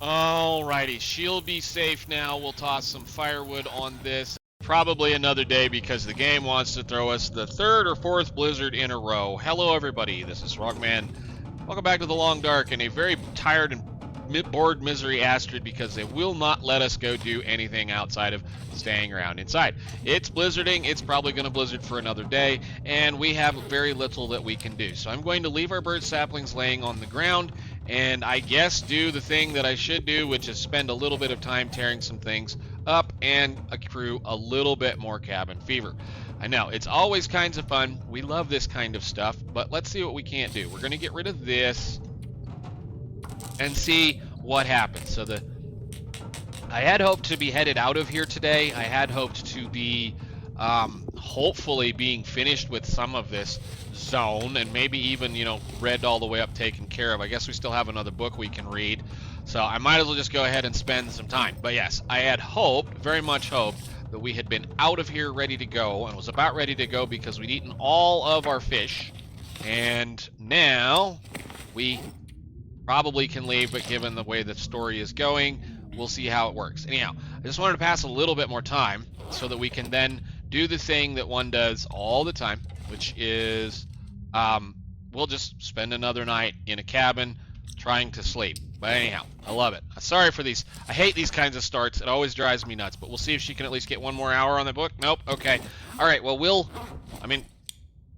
Alrighty, she'll be safe now. We'll toss some firewood on this. Probably another day because the game wants to throw us the third or fourth blizzard in a row. Hello everybody, this is Frogman. Welcome back to the Long Dark and a very tired and bored misery Astrid because they will not let us go do anything outside of staying around inside. It's blizzarding, it's probably going to blizzard for another day, and we have very little that we can do. So I'm going to leave our bird saplings laying on the ground and I guess do the thing that I should do, which is spend a little bit of time tearing some things up and accrue a little bit more cabin fever. I know, it's always kinds of fun. We love this kind of stuff, but let's see what we can't do. We're going to get rid of this and see what happens. So I had hoped to be headed out of here today. I had hoped to be hopefully being finished with some of this zone and maybe even, you know, read all the way up, taken care of. I guess we still have another book we can read. So I might as well just go ahead and spend some time. But yes, I had hoped, very much hoped, that we had been out of here ready to go and was about ready to go because we'd eaten all of our fish. And now we probably can leave, but given the way the story is going, we'll see how it works. Anyhow, I just wanted to pass a little bit more time so that we can then do the thing that one does all the time, which is we'll just spend another night in a cabin trying to sleep. But anyhow, I love it. Sorry for these. I hate these kinds of starts. It always drives me nuts. But we'll see if she can at least get one more hour on the book. Nope. Okay. All right. Well,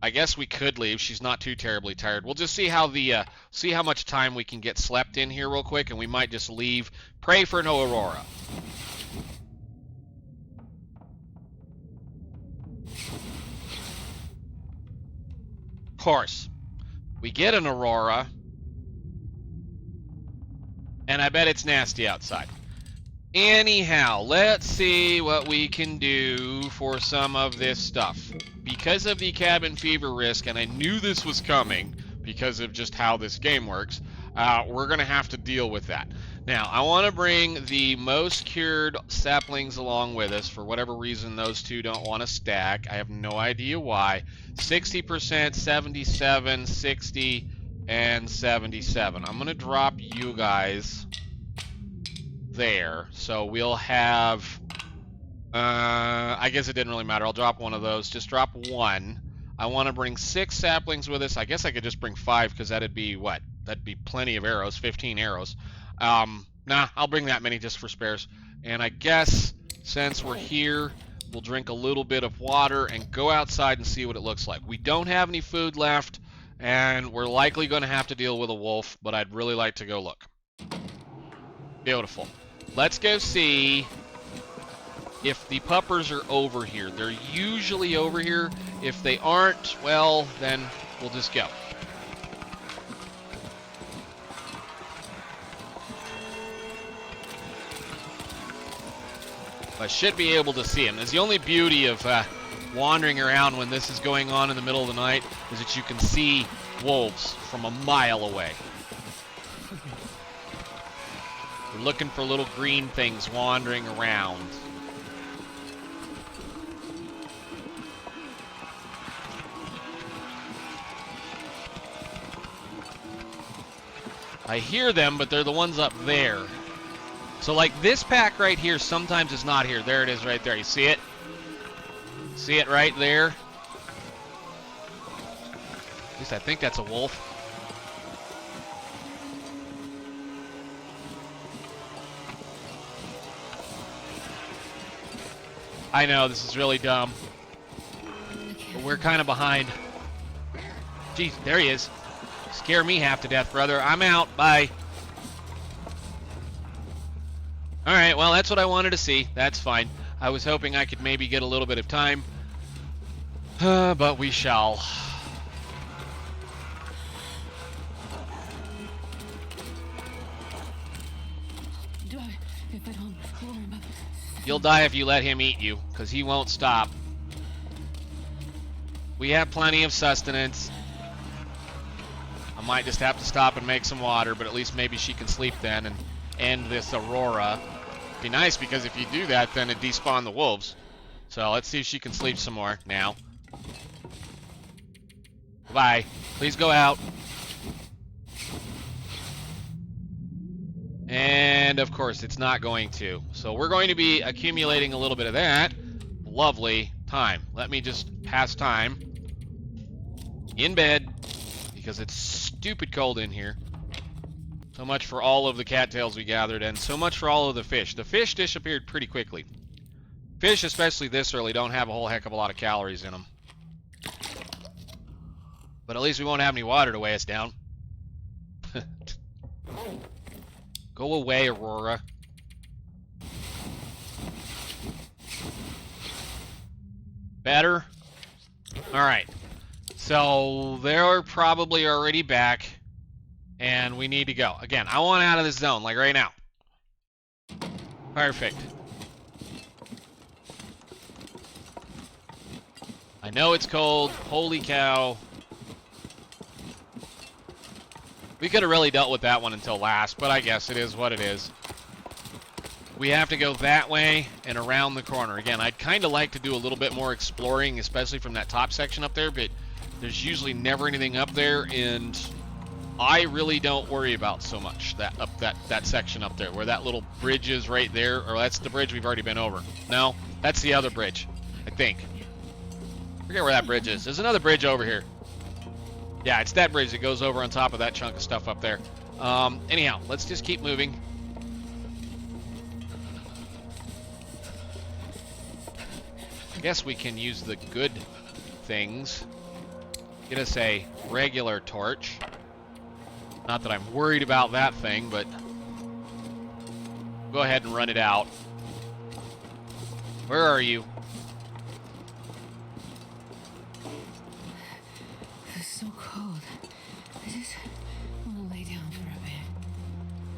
I guess we could leave. She's not too terribly tired. We'll just see how see how much time we can get slept in here real quick, and we might just leave. Pray for no Aurora. Of course, we get an Aurora, and I bet it's nasty outside. Anyhow, let's see what we can do for some of this stuff. Because of the cabin fever risk, and I knew this was coming because of just how this game works, we're going to have to deal with that. Now, I want to bring the most cured saplings along with us. For whatever reason, those two don't want to stack. I have no idea why. 60%, 77, 60, and 77. I'm going to drop you guys there. So we'll have... I guess it didn't really matter. I'll drop one of those. Just drop one. I want to bring 6 saplings with us. I guess I could just bring 5 because that'd be what? That'd be plenty of arrows. 15 arrows. Nah, I'll bring that many just for spares. And I guess since we're here, we'll drink a little bit of water and go outside and see what it looks like. We don't have any food left, and we're likely going to have to deal with a wolf, but I'd really like to go look. Beautiful. Let's go see if the puppers are over here. They're usually over here. If they aren't, well, then we'll just go. I should be able to see them. That's the only beauty of wandering around when this is going on in the middle of the night, is that you can see wolves from a mile away. We're looking for little green things wandering around. I hear them, but they're the ones up there. So like this pack right here sometimes is not here. There it is right there. You see it? See it right there? At least I think that's a wolf. I know, this is really dumb. But we're kind of behind. Jeez, there he is. Scare me half to death, brother. I'm out. Bye. Alright, well, that's what I wanted to see. That's fine. I was hoping I could maybe get a little bit of time. But we shall. You'll die if you let him eat you, because he won't stop. We have plenty of sustenance. I might just have to stop and make some water, but at least maybe she can sleep then and end this Aurora. Be nice, because if you do that, then it despawn the wolves. So let's see if she can sleep some more now. Bye. Please go out. And And of course, it's not going to. So we're going to be accumulating a little bit of that. Lovely time. Let me just pass time in bed because it's stupid cold in here. So much for all of the cattails we gathered, and so much for all of the fish. The fish disappeared pretty quickly. Fish, especially this early, don't have a whole heck of a lot of calories in them. But at least we won't have any water to weigh us down. Go away, Aurora. Better? Alright. So, they're probably already back. And we need to go. Again, I want out of this zone, like right now. Perfect. I know it's cold. Holy cow. We could have really dealt with that one until last, but I guess it is what it is. We have to go that way and around the corner. Again, I'd kind of like to do a little bit more exploring, especially from that top section up there, but there's usually never anything up there, and I really don't worry about so much that section up there, where that little bridge is right there, or that's the bridge we've already been over. No, that's the other bridge, I think. Forget where that bridge is. There's another bridge over here. Yeah, it's that bridge that goes over on top of that chunk of stuff up there. Anyhow, let's just keep moving. I guess we can use the good things. Get us a regular torch. Not that I'm worried about that thing, but go ahead and run it out. Where are you?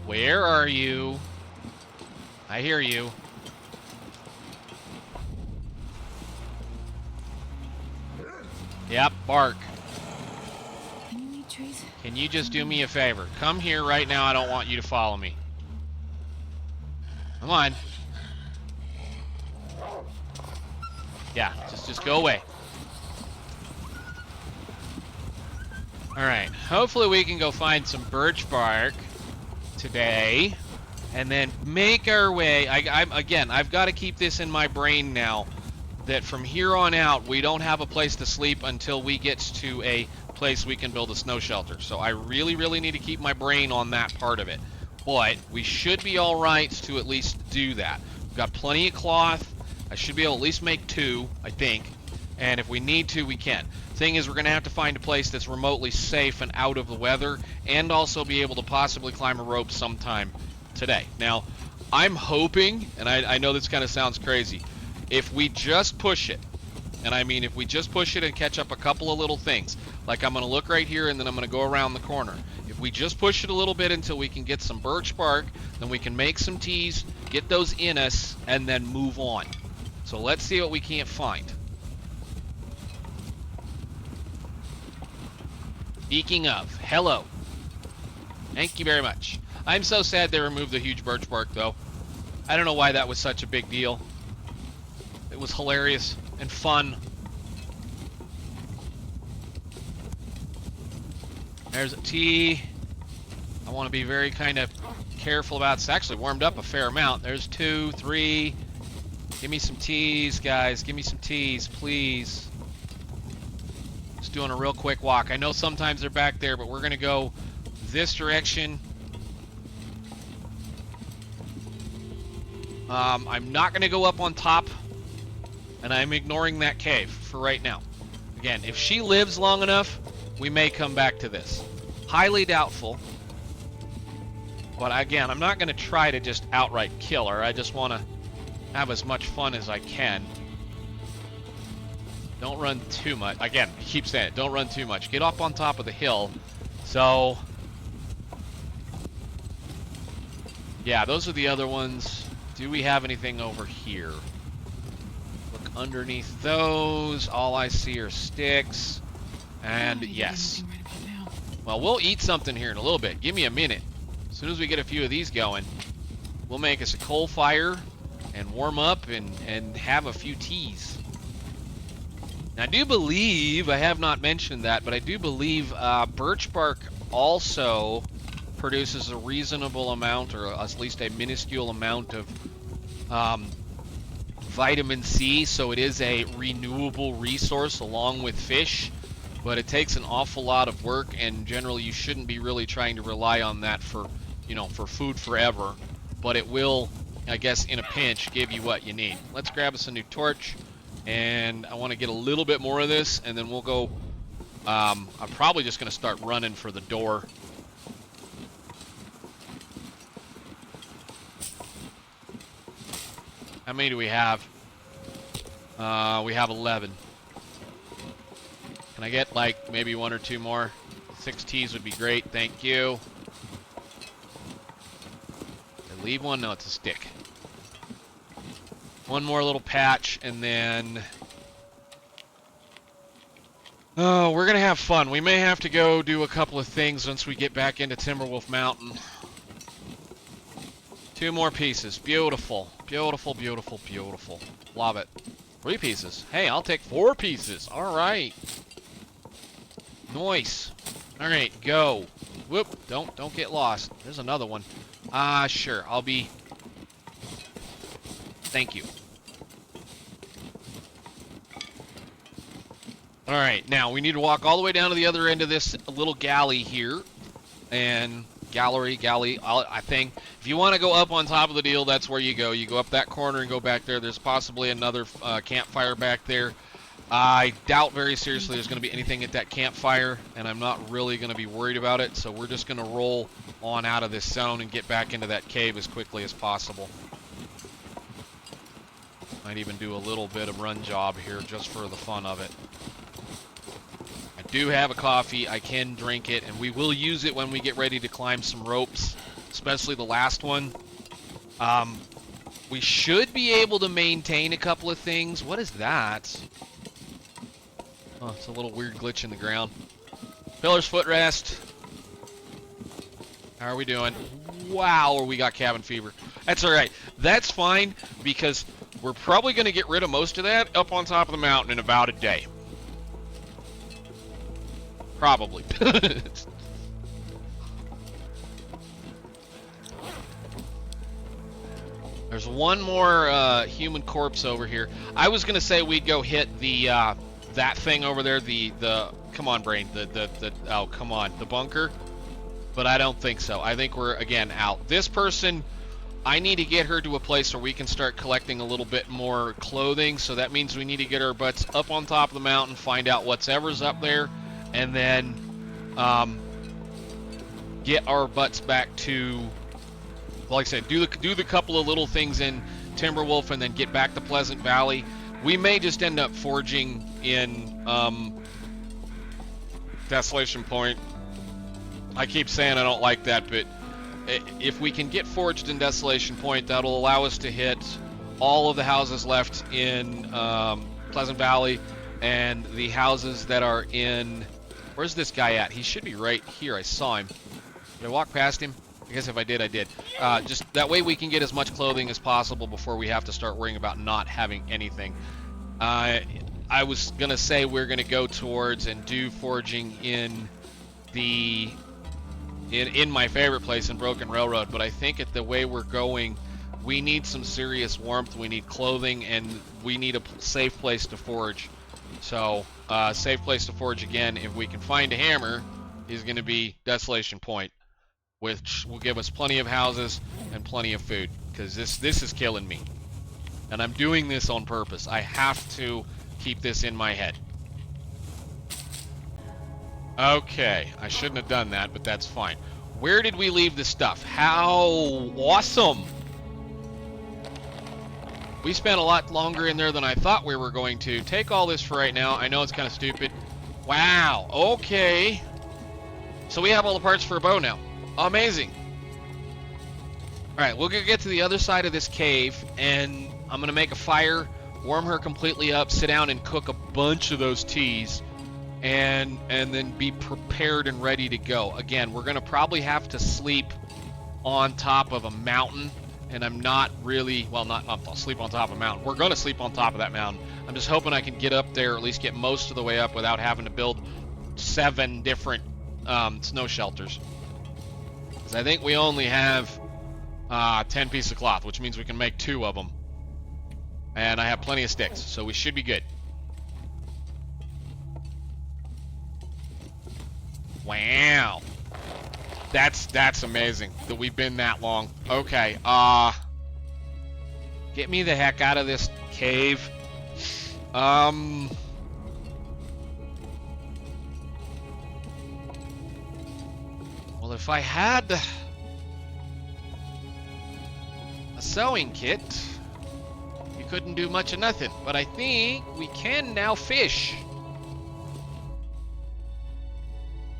Where are you? I hear you. Yep, bark. Can you eat trees? Can you just do me a favor? Come here right now. I don't want you to follow me. Come on. Yeah, just go away. Alright, hopefully we can go find some birch bark today, and then make our way. I've got to keep this in my brain now, that from here on out, we don't have a place to sleep until we get to a place we can build a snow shelter. So I really, really need to keep my brain on that part of it. But we should be all right to at least do that. We've got plenty of cloth. I should be able to at least make 2, I think. And if we need to, we can. Thing is, we're going to have to find a place that's remotely safe and out of the weather, and also be able to possibly climb a rope sometime today. Now, I'm hoping, and I know this kind of sounds crazy, if we just push it, and I mean if we just push it and catch up a couple of little things, like I'm going to look right here and then I'm going to go around the corner. If we just push it a little bit until we can get some birch bark, then we can make some teas, get those in us, and then move on. So let's see what we can't find. Speaking of, hello. Thank you very much. I'm so sad they removed the huge birch bark, though. I don't know why that was such a big deal. It was hilarious and fun. There's a tea. I want to be very kind of careful about it. It's actually warmed up a fair amount. There's 2, 3. Give me some teas, guys. Give me some teas, please. Just doing a real quick walk. I know sometimes they're back there, but we're going to go this direction. I'm not going to go up on top, and I'm ignoring that cave for right now. Again, if she lives long enough, we may come back to this. Highly doubtful. But again, I'm not going to try to just outright kill her. I just want to have as much fun as I can. Don't run too much. Again, I keep saying it. Don't run too much. Get up on top of the hill. So, yeah, those are the other ones. Do we have anything over here? Look underneath those. All I see are sticks. And yes. Well, we'll eat something here in a little bit. Give me a minute. As soon as we get a few of these going, we'll make us a coal fire and warm up and have a few teas. Now, I do believe, I have not mentioned that, but I do believe birch bark also produces a reasonable amount, or at least a minuscule amount of vitamin C, so it is a renewable resource along with fish, but it takes an awful lot of work, and generally you shouldn't be really trying to rely on that for, you know, for food forever, but it will, I guess, in a pinch, give you what you need. Let's grab us a new torch, and I want to get a little bit more of this, and then we'll go, I'm probably just going to start running for the door. How many do we have? We have 11. Can I get, like, maybe 1 or 2 more? 6 teas would be great, thank you. Did I leave one? No, it's a stick. 1 more little patch, and then... Oh, we're gonna have fun. We may have to go do a couple of things once we get back into Timberwolf Mountain. 2 more pieces. Beautiful. Beautiful, beautiful, beautiful. Love it. 3 pieces. Hey, I'll take 4 pieces. Alright. Nice. Alright, go. Whoop. Don't get lost. There's another one. Sure. I'll be... Thank you. Alright, now we need to walk all the way down to the other end of this little galley here. And... galley, I think. If you want to go up on top of the deal, that's where you go. You go up that corner and go back there. There's possibly another campfire back there. I doubt very seriously there's going to be anything at that campfire, and I'm not really going to be worried about it, so we're just going to roll on out of this zone and get back into that cave as quickly as possible. Might even do a little bit of run job here just for the fun of it. I do have a coffee. I can drink it, and we will use it when we get ready to climb some ropes, especially the last one. We should be able to maintain a couple of things. What is that? Oh, it's a little weird glitch in the ground. Pillar's footrest. How are we doing? Wow, we got cabin fever. That's alright. That's fine, because we're probably going to get rid of most of that up on top of the mountain in about a day. Probably. There's one more human corpse over here. I was gonna say we'd go hit the that thing over there, the come on brain, oh come on, the bunker, but I don't think so. I think we're again out. This person, I need to get her to a place where we can start collecting a little bit more clothing, so that means we need to get our butts up on top of the mountain, find out whatever's up there, and then get our butts back to, like I said, do the couple of little things in Timberwolf, and then get back to Pleasant Valley. We may just end up forging in Desolation Point. I keep saying I don't like that, but if we can get forged in Desolation Point, that'll allow us to hit all of the houses left in Pleasant Valley, and the houses that are in... Where's this guy at? He should be right here. I saw him. Did I walk past him? I guess if I did, I did. Just that way we can get as much clothing as possible before we have to start worrying about not having anything. I was going to say we're going to go towards and do forging in the... in my favorite place in Broken Railroad, but I think at the way we're going, we need some serious warmth, we need clothing, and we need a safe place to forge. So, safe place to forge again, if we can find a hammer, is going to be Desolation Point, which will give us plenty of houses and plenty of food, because this is killing me. And I'm doing this on purpose. I have to keep this in my head. Okay, I shouldn't have done that, but that's fine. Where did we leave the stuff? How awesome! We spent a lot longer in there than I thought we were going to. Take all this for right now. I know it's kind of stupid. Wow, okay. So we have all the parts for a bow now. Amazing. Alright, we'll get to the other side of this cave, and I'm going to make a fire, warm her completely up, sit down and cook a bunch of those teas, and then be prepared and ready to go. Again, we're going to probably have to sleep on top of a mountain, and I'm not really, well, I'll sleep on top of a mountain. We're going to sleep on top of that mountain. I'm just hoping I can get up there, or at least get most of the way up without having to build 7 different snow shelters. I think we only have 10 pieces of cloth, which means we can make 2 of them. And I have plenty of sticks, so we should be good. Wow. That's amazing that we've been that long. Okay, get me the heck out of this cave. Well, if I had a sewing kit, you couldn't do much of nothing. But I think we can now fish.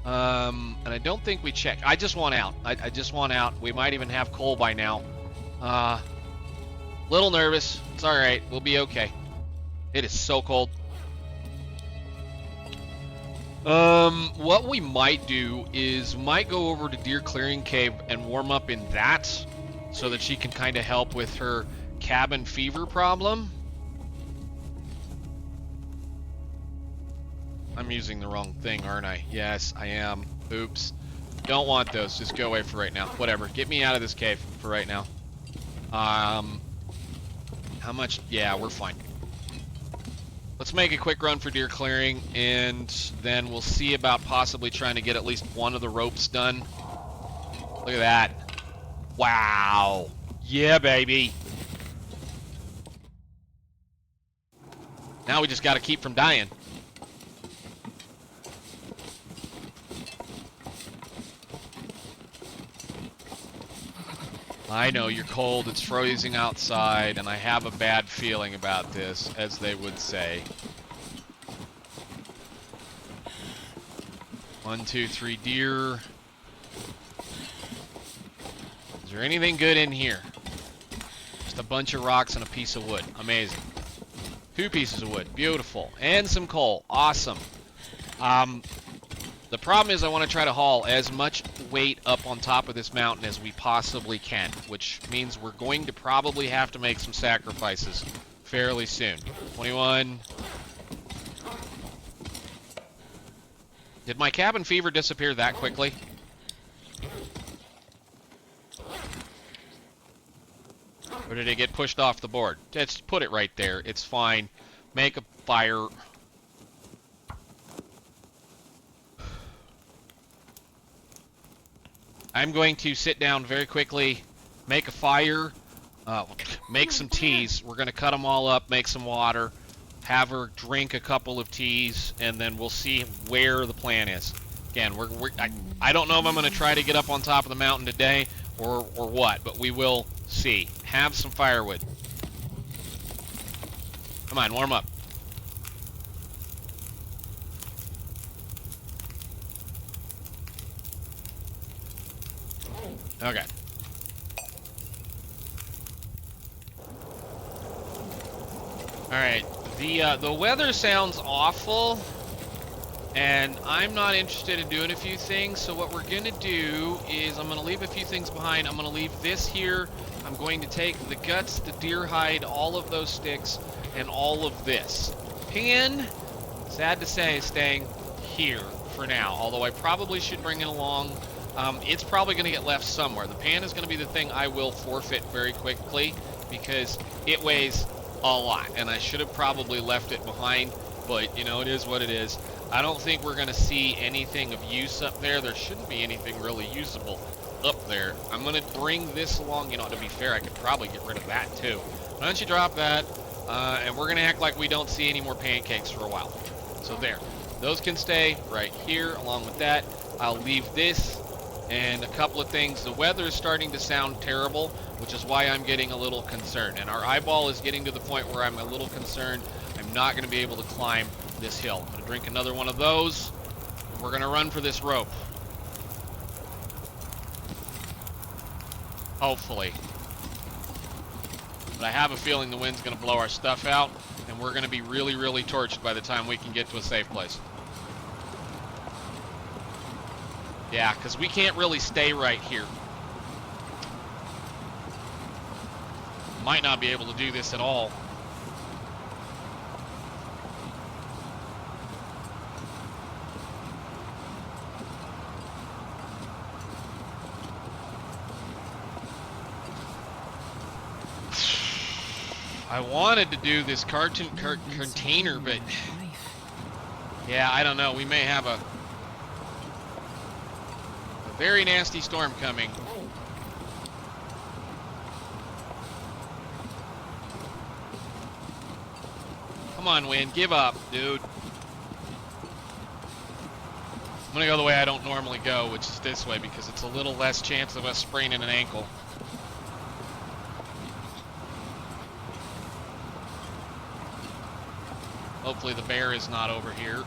And I don't think we checked. I just want out. I just want out. We might even have coal by now. Little nervous. It's all right. We'll be okay. It is so cold. What we might do is might go over to Deer Clearing Cave and warm up in that so that she can kind of help with her cabin fever problem. I'm using the wrong thing, aren't I? Yes, I am. Oops. Don't want those. Just go away for right now. Whatever. Get me out of this cave for right now. How much? Yeah, we're fine. Let's make a quick run for deer clearing, and then we'll see about possibly trying to get at least one of the ropes done. Look at that. Wow. Yeah, baby. Now we just got to keep from dying. I know you're cold, it's freezing outside, and I have a bad feeling about this, as they would say. 1, 2, 3 deer. Is there anything good in here? Just a bunch of rocks and a piece of wood. Amazing. 2 pieces of wood. Beautiful. And some coal. Awesome. The problem is I want to try to haul as much weight up on top of this mountain as we possibly can, which means we're going to probably have to make some sacrifices fairly soon. 21. Did my cabin fever disappear that quickly? Or did it get pushed off the board? Just put it right there. It's fine. Make a fire. I'm going to sit down very quickly, make a fire, make some teas. We're going to cut them all up, make some water, have her drink a couple of teas, and then we'll see where the plan is. Again, I don't know if I'm going to try to get up on top of the mountain today or what, but we will see. Have some firewood. Come on, warm up. Okay. Alright, the weather sounds awful, and I'm not interested in doing a few things, so what we're gonna do is I'm gonna leave a few things behind. I'm gonna leave this here. I'm going to take the guts, the deer hide, all of those sticks, and all of this. Pan, sad to say, is staying here for now, although I probably should bring it along. It's probably going to get left somewhere. The pan is going to be the thing I will forfeit very quickly because it weighs a lot, and I should have probably left it behind, but, you know, it is what it is. I don't think we're going to see anything of use up there. There shouldn't be anything really usable up there. I'm going to bring this along. You know, to be fair, I could probably get rid of that, too. Why don't you drop that, and we're going to act like we don't see any more pancakes for a while. So there. Those can stay right here along with that. I'll leave this and a couple of things. The weather is starting to sound terrible, which is why I'm getting a little concerned. And our eyeball is getting to the point where I'm a little concerned I'm not going to be able to climb this hill. I'm going to drink another one of those, and we're going to run for this rope. Hopefully. But I have a feeling the wind's going to blow our stuff out, and we're going to be really, really torched by the time we can get to a safe place. Yeah, because we can't really stay right here. Might not be able to do this at all. I wanted to do this container, but yeah, I don't know. We may have a very nasty storm coming. Come on, wind, give up, dude. I'm gonna go the way I don't normally go, which is this way, because it's a little less chance of us spraining an ankle. Hopefully the bear is not over here.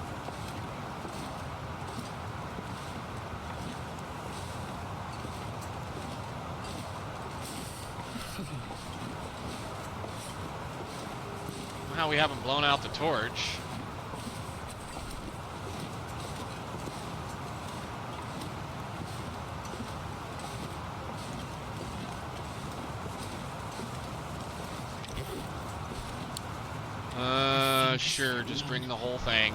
Wow, we haven't blown out the torch. Sure, just bring the whole thing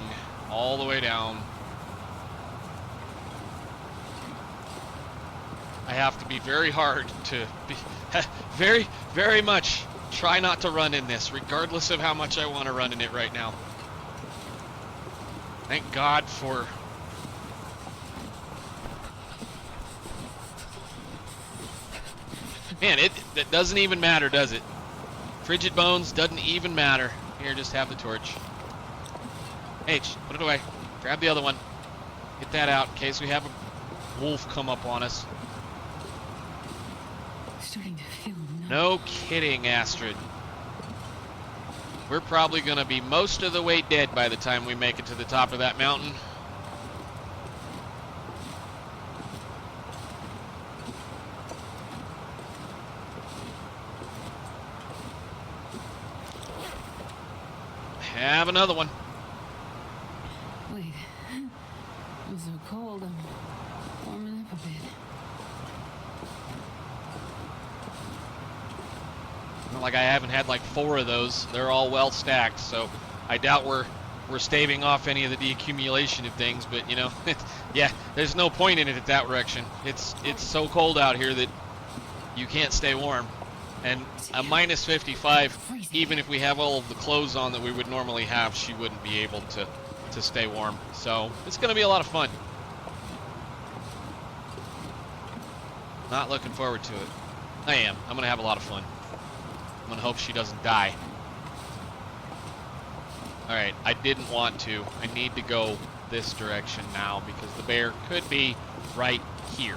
all the way down. I have to be very hard to be very, very much try not to run in this, regardless of how much I want to run in it right now. Thank God for... Man, it doesn't even matter, does it? Frigid bones doesn't even matter. Here, just have the torch. H, put it away. Grab the other one. Get that out in case we have a wolf come up on us. Starting to feel numb. No kidding, Astrid. We're probably going to be most of the way dead by the time we make it to the top of that mountain. Have another one. Wait. I'm so cold. I'm warming up a bit. Not like I haven't had like 4 of those. They're all well stacked, so I doubt we're staving off any of the deaccumulation of things. But you know, yeah, there's no point in it at that direction. It's so cold out here that you can't stay warm. And a minus 55, even if we have all of the clothes on that we would normally have, she wouldn't be able to stay warm. So it's going to be a lot of fun. Not looking forward to it. I am. I'm going to have a lot of fun. I'm going to hope she doesn't die. All right, I didn't want to. I need to go this direction now because the bear could be right here.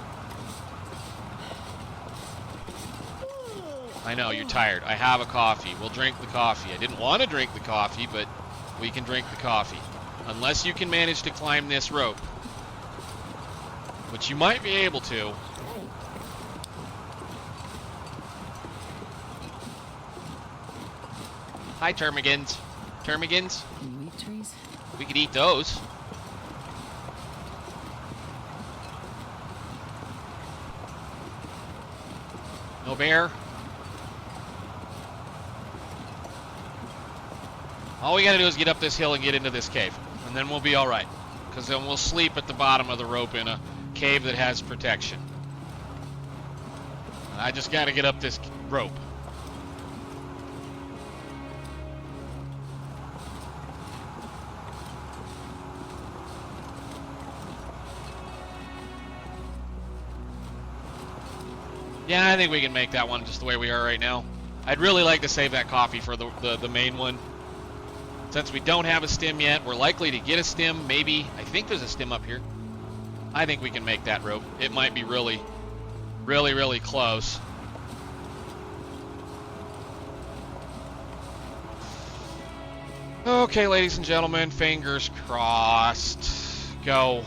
I know, you're tired. I have a coffee. We'll drink the coffee. I didn't want to drink the coffee, but we can drink the coffee. Unless you can manage to climb this rope. Which you might be able to. Hi, ptermigans. Ptermigans? Wheat trees? We could eat those. No bear? All we gotta do is get up this hill and get into this cave, and then we'll be all right. Because then we'll sleep at the bottom of the rope in a cave that has protection. I just gotta get up this rope. Yeah, I think we can make that one just the way we are right now. I'd really like to save that coffee for the main one. Since we don't have a stem yet, we're likely to get a stem, maybe. I think there's a stem up here. I think we can make that rope. It might be really, really, really close. Okay, ladies and gentlemen, fingers crossed. Go.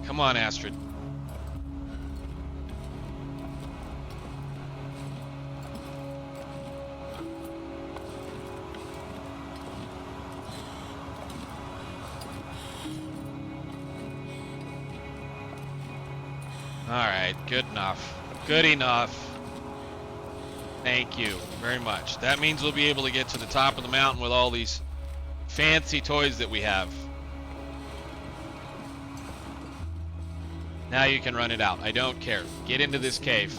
Come on, Astrid. Alright, good enough. Good enough. Thank you very much. That means we'll be able to get to the top of the mountain with all these fancy toys that we have. Now you can run it out. I don't care. Get into this cave.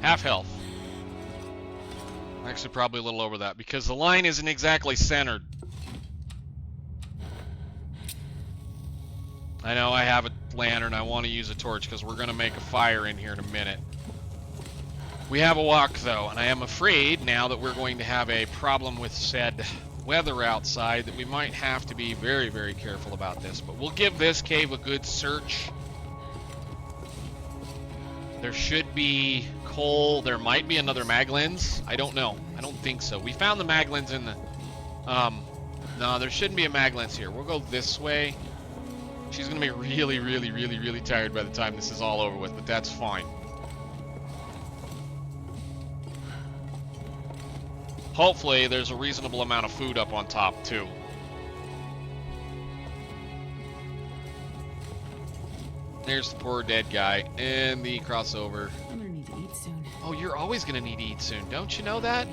Half health. Actually, probably a little over that because the line isn't exactly centered. I know I have a lantern. I want to use a torch because we're going to make a fire in here in a minute. We have a walk, though, and I am afraid now that we're going to have a problem with said weather outside that we might have to be very, very careful about this. But we'll give this cave a good search. There should be coal. There might be another mag lens. I don't know. I don't think so. We found the mag lens in the... no, there shouldn't be a mag lens here. We'll go this way. She's going to be really, really, really, really tired by the time this is all over with, but that's fine. Hopefully, there's a reasonable amount of food up on top, too. There's the poor dead guy and the crossover. I'm gonna need to eat soon. Oh, you're always going to need to eat soon. Don't you know that?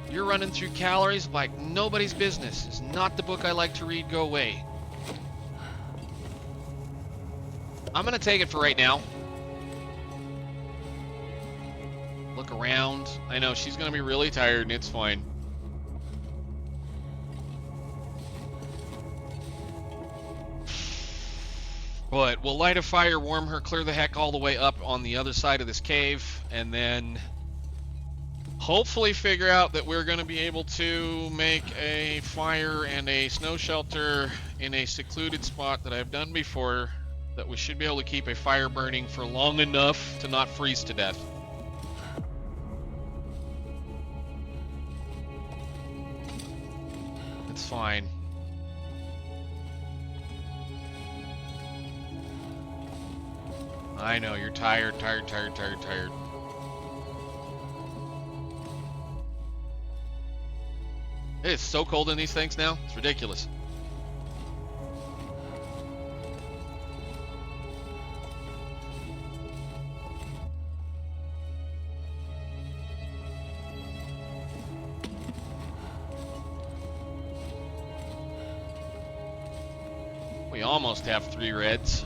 You're running through calories like nobody's business. It's not the book I like to read. Go away. I'm going to take it for right now. Look around. I know she's going to be really tired and it's fine. But we'll light a fire, warm her, clear the heck all the way up on the other side of this cave, and then hopefully figure out that we're going to be able to make a fire and a snow shelter in a secluded spot that I've done before, that we should be able to keep a fire burning for long enough to not freeze to death. It's fine. I know, you're tired. It is so cold in these things now, it's ridiculous. We almost have 3 reds.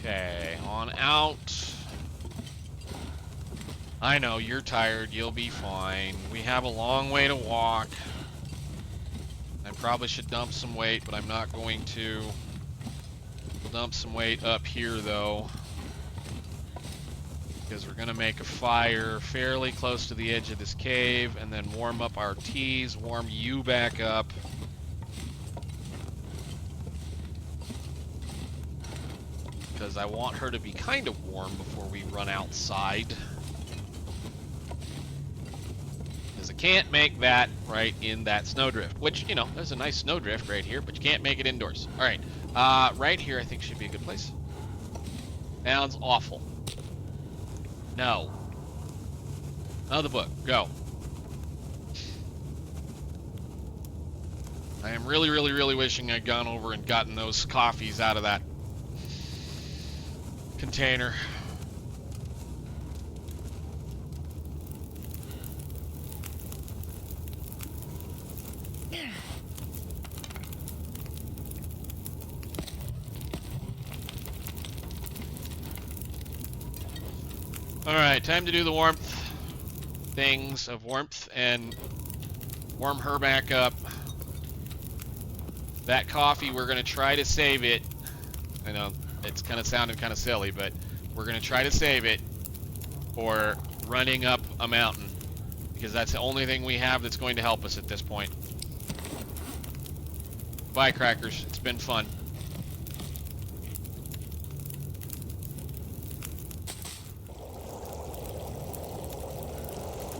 Okay, on out. I know, you're tired, you'll be fine. We have a long way to walk. I probably should dump some weight, but I'm not going to. We'll dump some weight up here, though, because we're going to make a fire fairly close to the edge of this cave, and then warm up our teas, warm you back up. Because I want her to be kind of warm before we run outside. Because I can't make that right in that snowdrift. Which, you know, there's a nice snowdrift right here, but you can't make it indoors. Alright, right here I think should be a good place. Sounds awful. No. Another book, go. I am really, really, really wishing I'd gone over and gotten those coffees out of that container. Alright, time to do the warmth things of warmth and warm her back up. That coffee, we're going to try to save it. I know it's kind of sounding kind of silly, but we're going to try to save it for running up a mountain, because that's the only thing we have that's going to help us at this point. Bye, Crackers. It's been fun.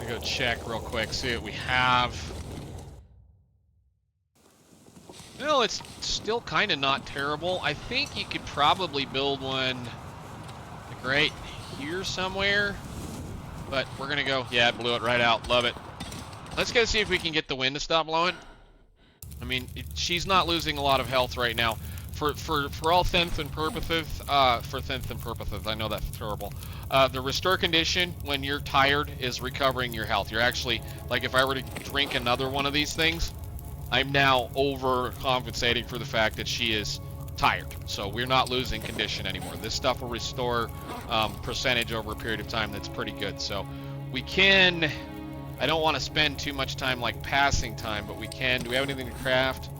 gonna go check real quick, see what we have. No, it's still kind of not terrible. I think you could probably build one like right here somewhere. But we're gonna go, yeah, it blew it right out. Love it. Let's go see if we can get the wind to stop blowing. I mean, she's not losing a lot of health right now. For all intents and purposes, I know that's terrible. The restore condition when you're tired is recovering your health. You're actually, like if I were to drink another one of these things, I'm now overcompensating for the fact that she is tired. So we're not losing condition anymore. This stuff will restore percentage over a period of time that's pretty good. So we can, I don't want to spend too much time like passing time, but we can. Do we have anything to craft?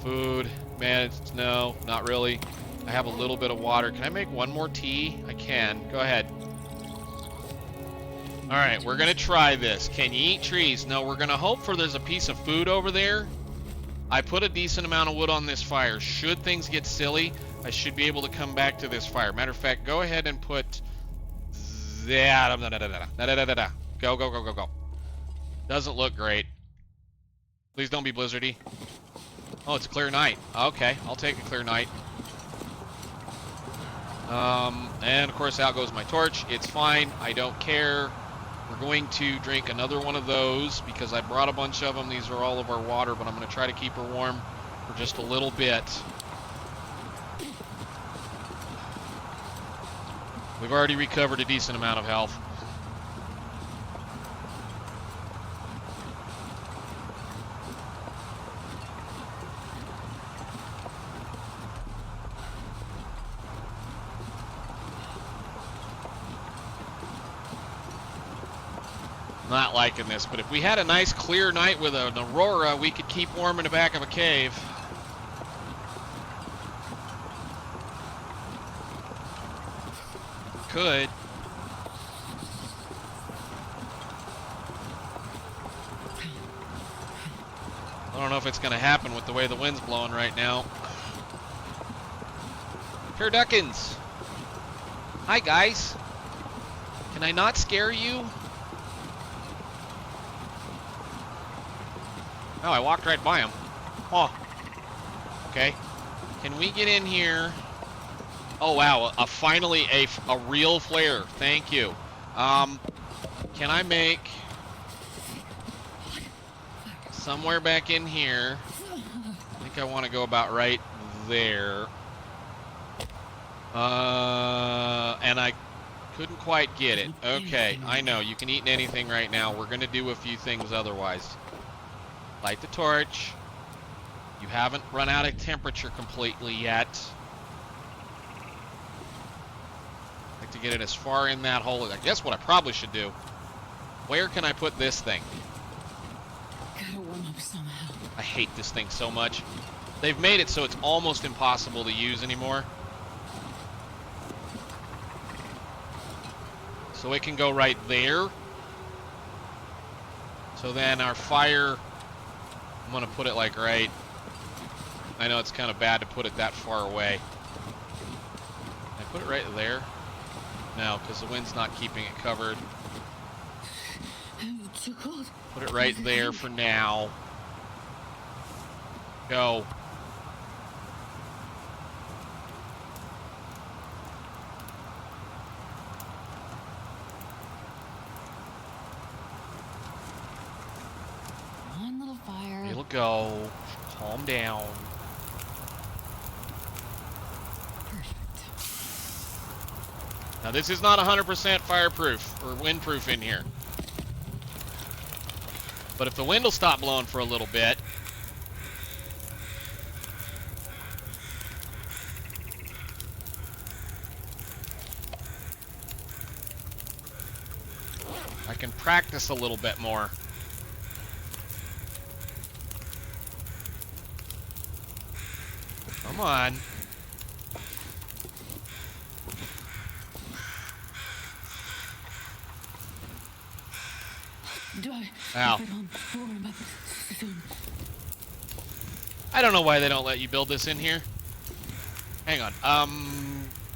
Food, manage, no, not really. I have a little bit of water. Can I make one more tea? I can, go ahead. All right, we're gonna try this. Can you eat trees? No, we're gonna hope for there's a piece of food over there. I put a decent amount of wood on this fire. Should things get silly, I should be able to come back to this fire. Matter of fact, go ahead and put that. Go. Doesn't look great. Please don't be blizzardy. Oh, it's a clear night. Okay, I'll take a clear night. And of course out goes my torch. It's fine, I don't care. We're going to drink another one of those because I brought a bunch of them. These are all of our water, but I'm going to try to keep her warm for just a little bit. We've already recovered a decent amount of health. Not liking this, but if we had a nice clear night with an Aurora, we could keep warm in the back of a cave. Could. I don't know if it's going to happen with the way the wind's blowing right now. Turduckins! Hi, guys. Can I not scare you? Oh, I walked right by him. Oh. Okay. Can we get in here? Oh, wow. Finally a real flare. Thank you. Can I make somewhere back in here? I think I want to go about right there. And I couldn't quite get it. Okay, I know. You can eat anything right now. We're going to do a few things otherwise. Light the torch. You haven't run out of temperature completely yet. I'd like to get it as far in that hole. I guess what I probably should do. Where can I put this thing? Gotta warm up somehow. I hate this thing so much. They've made it so it's almost impossible to use anymore. So it can go right there. So then our fire, I'm gonna put it like right. I know it's kind of bad to put it that far away. Can I put it right there? No, because the wind's not keeping it covered. It's too cold. Put it right there for now. Go. One little fire. It'll go. Calm down. Perfect. Now this is not 100% fireproof or windproof in here. But if the wind will stop blowing for a little bit, I can practice a little bit more. Come on. Ow. I don't know why they don't let you build this in here. Hang on.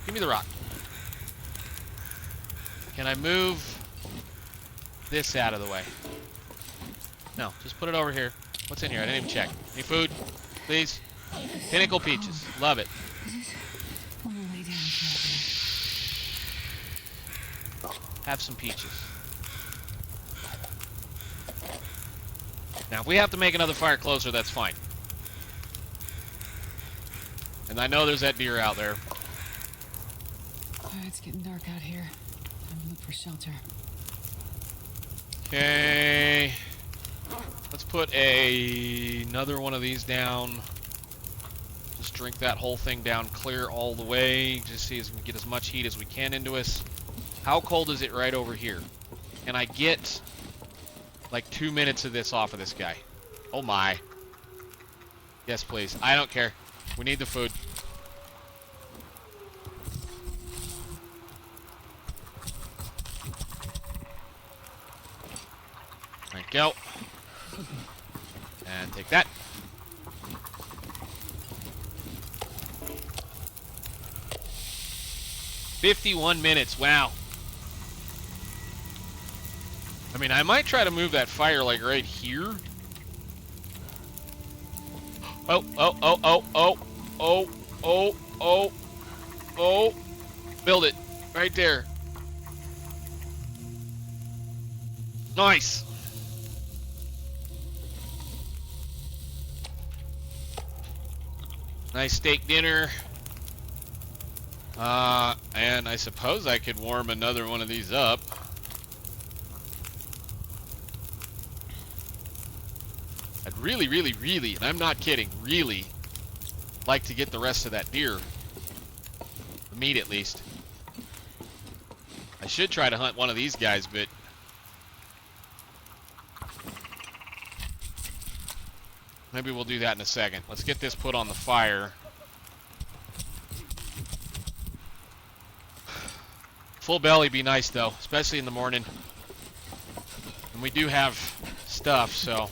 Give me the rock. Can I move? this out of the way. No, just put it over here. What's in here? I didn't even check. Any food? Please? Pinnacle peaches. Love it. Wanna lay down, Have some peaches. Now, if we have to make another fire closer, that's fine. And I know there's that deer out there. Alright, it's getting dark out here. Time to look for shelter. Okay. Let's put another one of these down. Just drink that whole thing down clear all the way. Just see as we get as much heat as we can into us. How cold is it right over here? Can I get like 2 minutes of this off of this guy? Oh my. Yes, please. I don't care. We need the food. There you go. And take that. $51. Wow. I mean, I might try to move that fire like right here. Oh, oh, oh, oh, oh, oh, oh, oh, oh. Build it. Right there. Nice. Nice steak dinner. And I suppose I could warm another one of these up. I'd really, really, really, and I'm not kidding, really like to get the rest of that deer. The meat, at least. I should try to hunt one of these guys, but maybe we'll do that in a second. Let's get this put on the fire. Full belly be nice, though, especially in the morning. And we do have stuff, so.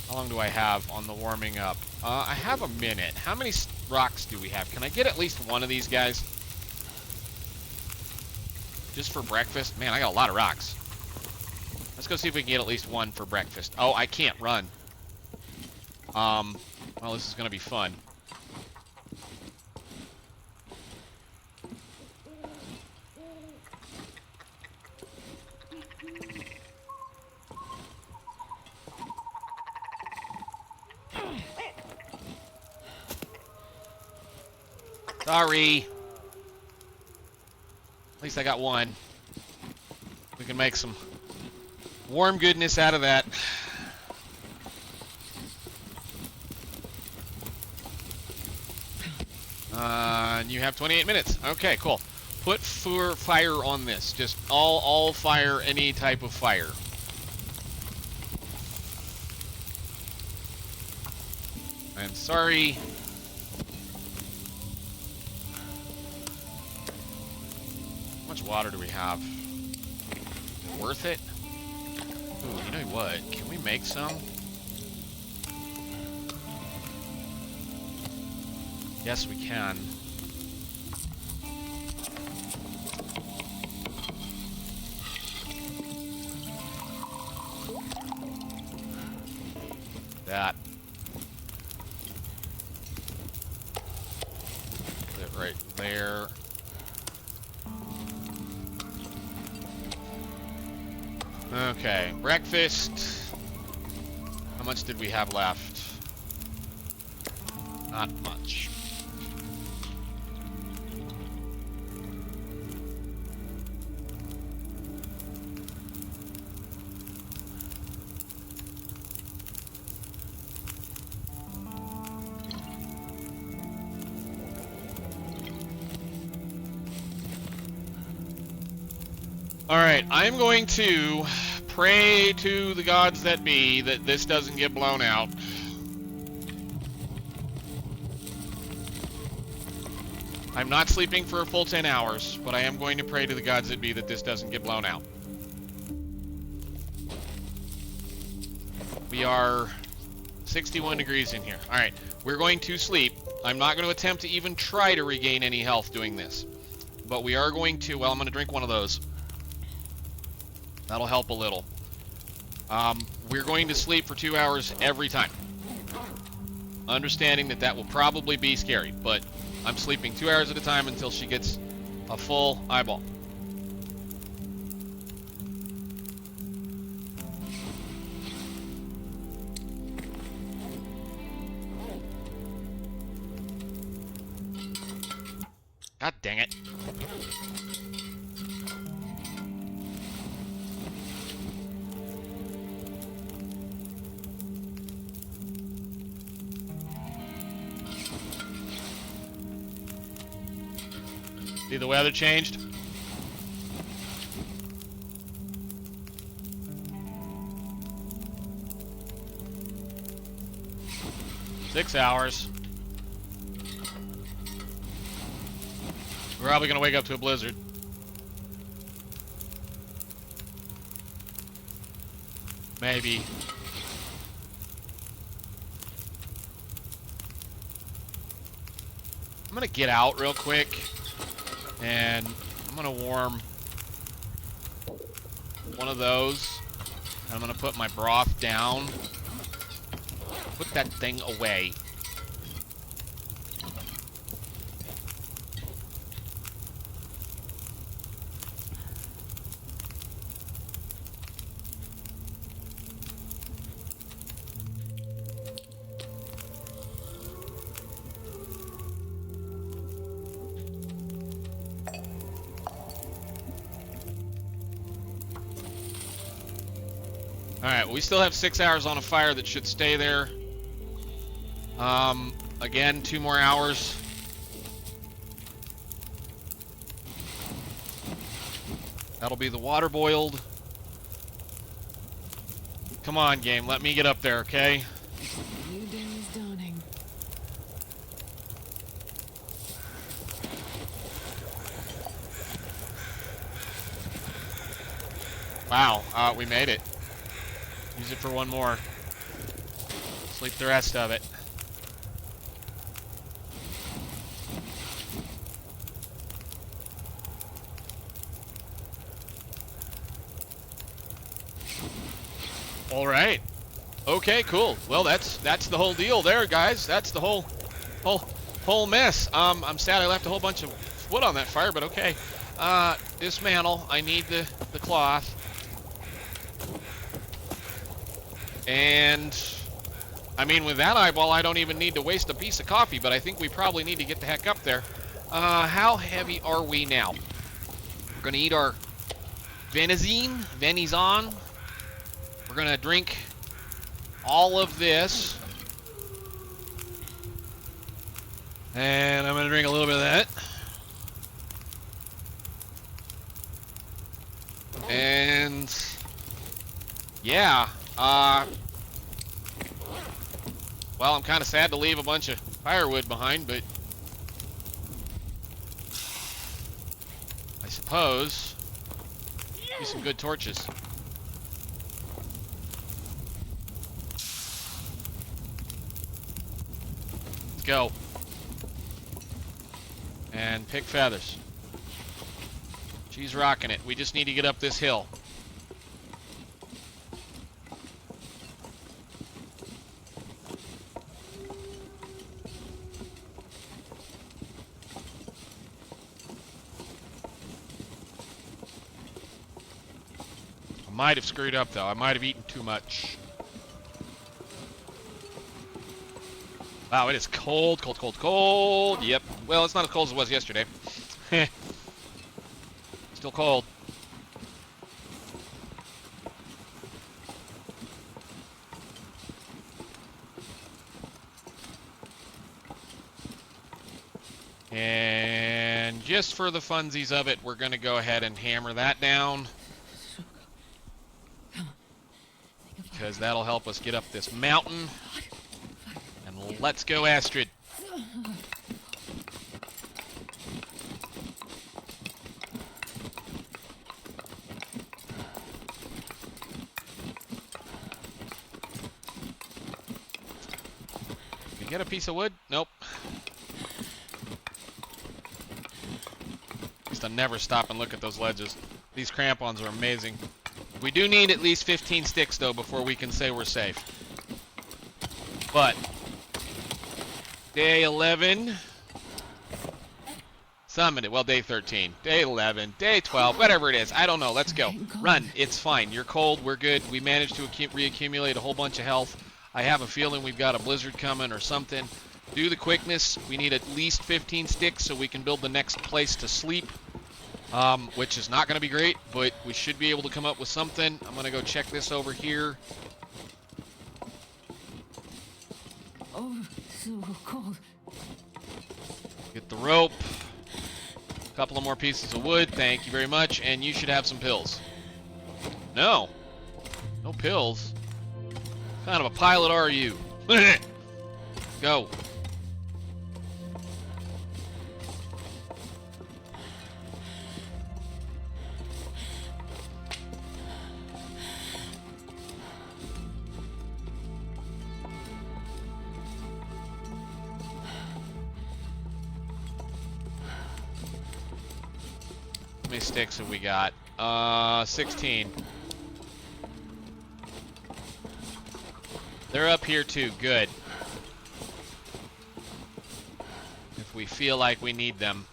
How long do I have on the warming up? I have a minute. How many rocks do we have? Can I get at least one of these guys? Just for breakfast? Man, I got a lot of rocks. Let's go see if we can get at least one for breakfast. Oh, I can't run. Well, this is going to be fun. Sorry. At least I got one. We can make some warm goodness out of that. And you have 28 minutes. Okay, cool. Put fire on this. Just all fire, any type of fire. I'm sorry. How much water do we have? Is it worth it? Ooh, you know what? Can we make some? Yes, we can. That. Put it right there. Okay, breakfast. How much did we have left? Not much. Alright, I'm going to pray to the gods that be that this doesn't get blown out. I'm not sleeping for a full 10 hours, but I am going to pray to the gods that be that this doesn't get blown out. We are 61 degrees in here. Alright, we're going to sleep. I'm not going to attempt to even try to regain any health doing this. but we are going to, well, I'm going to drink one of those. That'll help a little. We're going to sleep for 2 hours every time. Understanding that that will probably be scary, but I'm sleeping 2 hours at a time until she gets a full eyeball. God dang it. See, the weather changed. Six hours. We're probably gonna wake up to a blizzard. Maybe. I'm gonna get out real quick. And I'm gonna warm one of those. I'm gonna put my broth down. Put that thing away. Alright, well, we still have 6 hours on a fire that should stay there. Again, 2 more hours. That'll be the water boiled. Come on, game, let me get up there, okay? New day is dawning. Wow, we made it. Use it for one more. Sleep the rest of it. All right. Okay, cool. Well, that's the whole deal there, guys. That's the whole mess. I'm sad I left a whole bunch of wood on that fire, but okay. Dismantle. I need the cloth. And, I mean, with that eyeball, I don't even need to waste a piece of coffee, but I think we probably need to get the heck up there. How heavy are we now? We're going to eat our venison. We're going to drink all of this. And I'm going to drink a little bit of that. And, yeah. Well, I'm kind of sad to leave a bunch of firewood behind, but I suppose do some good torches. Let's go. And pick feathers. She's rocking it. We just need to get up this hill. Might have screwed up, though. I might have eaten too much. Wow, it is cold, cold, cold, cold. Yep. Well, it's not as cold as it was yesterday. Still cold. And just for the funsies of it, we're going to go ahead and hammer that down. Because that'll help us get up this mountain. And let's go, Astrid. Did we get a piece of wood? Nope. Just to never stop and look at those ledges. These crampons are amazing. We do need at least 15 sticks, though, before we can say we're safe. But day 11, summited. Well, day 13, day 11, day 12, whatever it is. I don't know. Let's go. Run. It's fine. You're cold. We're good. We managed to reaccumulate a whole bunch of health. I have a feeling we've got a blizzard coming or something. Do the quickness. We need at least 15 sticks so we can build the next place to sleep, which is not going to be great, but we should be able to come up with something. I'm going to go check this over here. Oh, so cold. Get the rope. A couple of more pieces of wood. Thank you very much. And you should have some pills. No. No pills. What kind of a pilot are you? Go. How many sticks have we got? 16. They're up here too. Good. If we feel like we need them.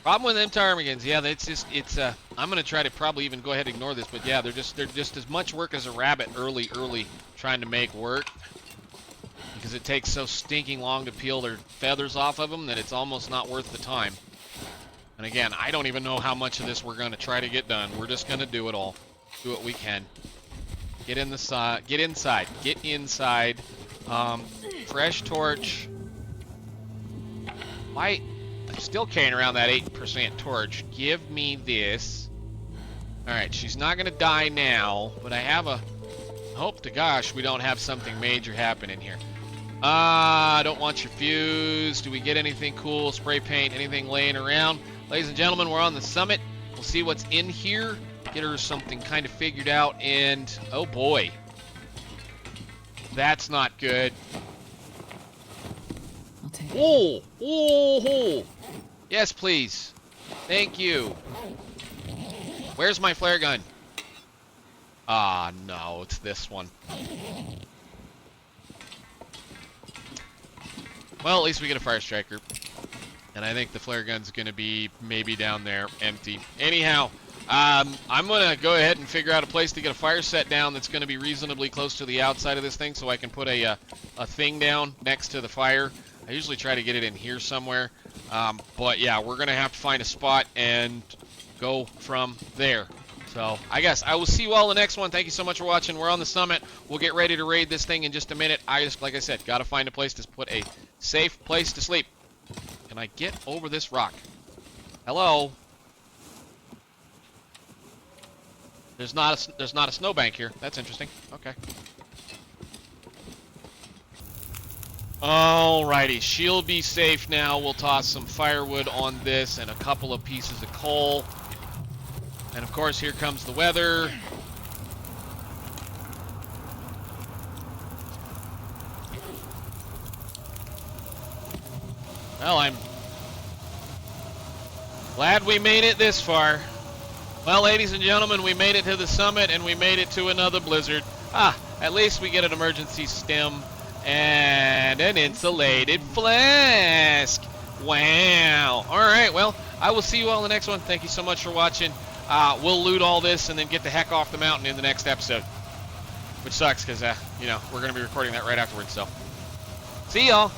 Problem with them ptarmigans, yeah, it's I'm gonna try to probably even go ahead and ignore this, but yeah, they're just as much work as a rabbit early trying to make work. Because it takes so stinking long to peel their feathers off of them that it's almost not worth the time. And again, I don't even know how much of this we're going to try to get done. We're just going to do it all. Do what we can. Get in the side. Get inside. Get inside. Fresh torch. I'm still carrying around that 8% torch. Give me this. Alright, she's not going to die now, but I have a... Hope to gosh we don't have something major happening here. I don't want your fuse. Do we get anything cool? Spray paint? Anything laying around? Ladies and gentlemen, we're on the summit. We'll see what's in here. Get her something kind of figured out, and oh boy. That's not good. I'll take it. Oh! Oh! Yes, please. Thank you. Where's my flare gun? Ah, no, it's this one. Well, at least we get a fire striker. And I think the flare gun's going to be maybe down there, empty. Anyhow, I'm going to go ahead and figure out a place to get a fire set down that's going to be reasonably close to the outside of this thing so I can put a thing down next to the fire. I usually try to get it in here somewhere. But yeah, we're going to have to find a spot and go from there. So I guess I will see you all in the next one. Thank you so much for watching. We're on the summit. We'll get ready to raid this thing in just a minute. I just, like I said, got to find a place to put a safe place to sleep. Can I get over this rock? Hello? There's not a snowbank here. That's interesting. Okay. Alrighty, she'll be safe now. We'll toss some firewood on this and a couple of pieces of coal. And of course, here comes the weather. Well, I'm glad we made it this far. Well, ladies and gentlemen, we made it to the summit and we made it to another blizzard. At least we get an emergency stem and an insulated flask. Wow. All right, well, I will see you all in the next one. Thank you so much for watching. We'll loot all this and then get the heck off the mountain in the next episode. Which sucks because, you know, we're going to be recording that right afterwards, so. See y'all.